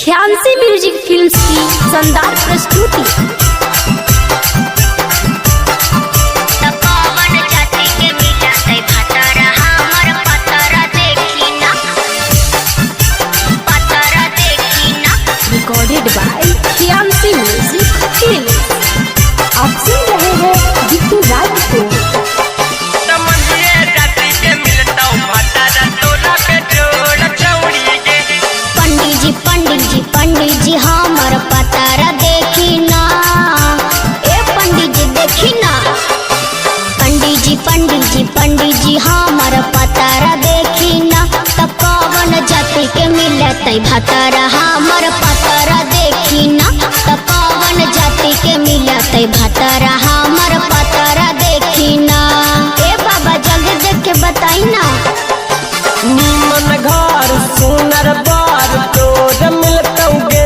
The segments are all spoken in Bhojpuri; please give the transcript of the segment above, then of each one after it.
ख्यान्सी म्यूजिक फिल्म्स की शानदार प्रस्तुति। Recorded by ख्यान्सी music films. आप सुन रहे हैं बिट्टू राज को। पंडित जी हमार पतारा देखी ना, ए पंडित जी देखी ना। पंडित जी हमार पतारा देखी ना, तो कौन जाति के मिलते भतारा। हमार पतारा देखी ना, तो कौन जाति के मिलते भतारा। हमार पतारा देखी ना, ए बाबा जल्दी देख के बताई ना। नीमन घर सुनर बार तोर मिलतौगे।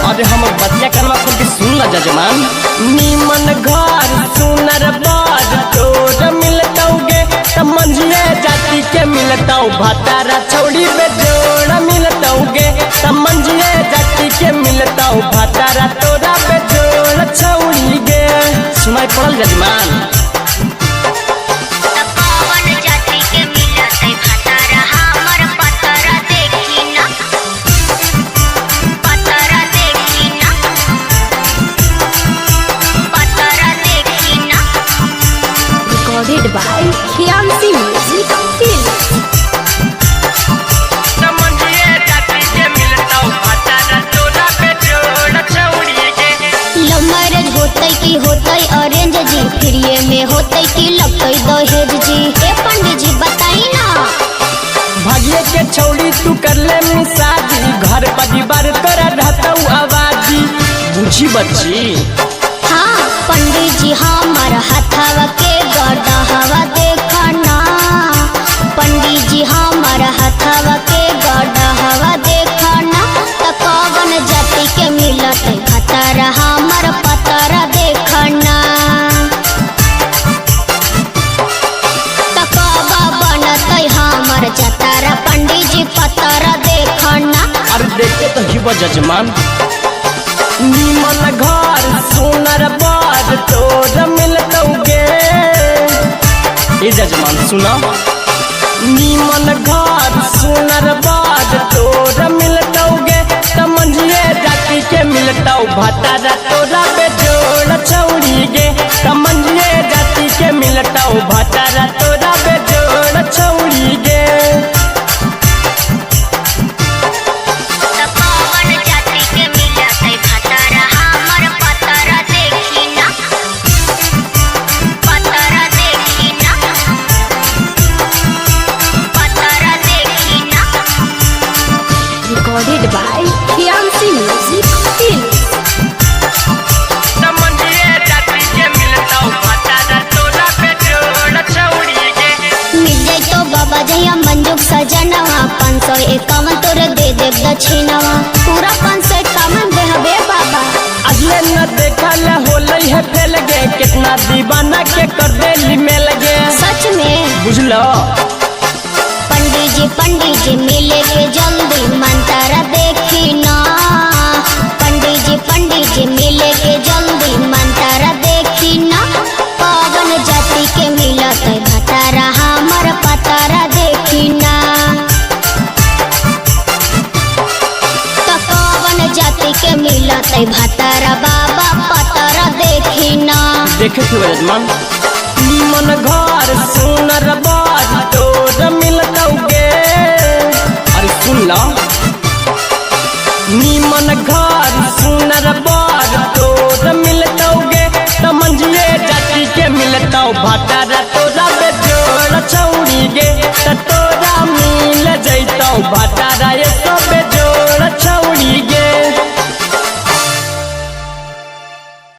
अरे हमर बतिया कनवा खोल के सुन ल जजमान। नीमन घर सुनर बार तोर मिलतौगे, समझिए जाति के मिलतौ भतारा। छौड़ी बेजोड़ मिलतौगे, समझिए जाति के मिलतौ भतारा। तोरा बेजोड़ छौड़ी गे सुनाई पड़ल जजमान। Recorded by ख्यान्सी music films. Love marriage होतै की होतै अरेंज जी, फ्रीए में होतै की लगतै दहेज जी। ए पंडित जी बताई ना। भाग्य के छौड़ी तू कर ले मिसाजी, घर परिवार तोरा रहतौ आवाजी। बुझी बच्ची हाँ पंडित जी हमार हथवा के गढ़वा देखना। पंडित जी हमार हथवा के गढ़वा देखना, तो कौन जाति के मिलते भतारा। हमार पतारा देखना, तो कब बनते हमार जतारा। पंडित जी पतारा देखना। अरे देखते तो ही वो जजमान। नीमन घर सुनर बार तोर मिलतौगे। ए जजमान सुना। नीमन घर सुनर बार तोर मिलतौगे, समझिए जाति के मिलतौ भतारा। तोरा बेजोड़ छौड़ी गे, समझिए जाति के मिलतौ भतारा। तोरा बेजोड़ छौड़ी गे। Recorded by ख्यान्सी music films. मिल जाए तो बाबा जहिया मंजुक सजनवा, 551 तोरे दे देव दक्षिणवा। पूरा 551 देहबे बाबा। अगले न देखल होलै है फेल गे, कितना दीवाना के कर देली मेल गे। सच में बुझलो पंडित जी मिले के जल्दी मंतारा देखी ना। पंडित जी मिले के जल्दी मंतारा देखी ना। कौन जाति के मिलते भतारा। हमार पतारा देखी ना, तो कौन जाति के मिलते भतारा। बाबा पतारा देखी ना। देखे थे जजमान। नीमन घर सुनर बार तोर मिलतौगे। अरे सुन ला। नीमन घर सुनर बार तोर मिलतौगे, समझिए जाति के मिलतौ भतारा।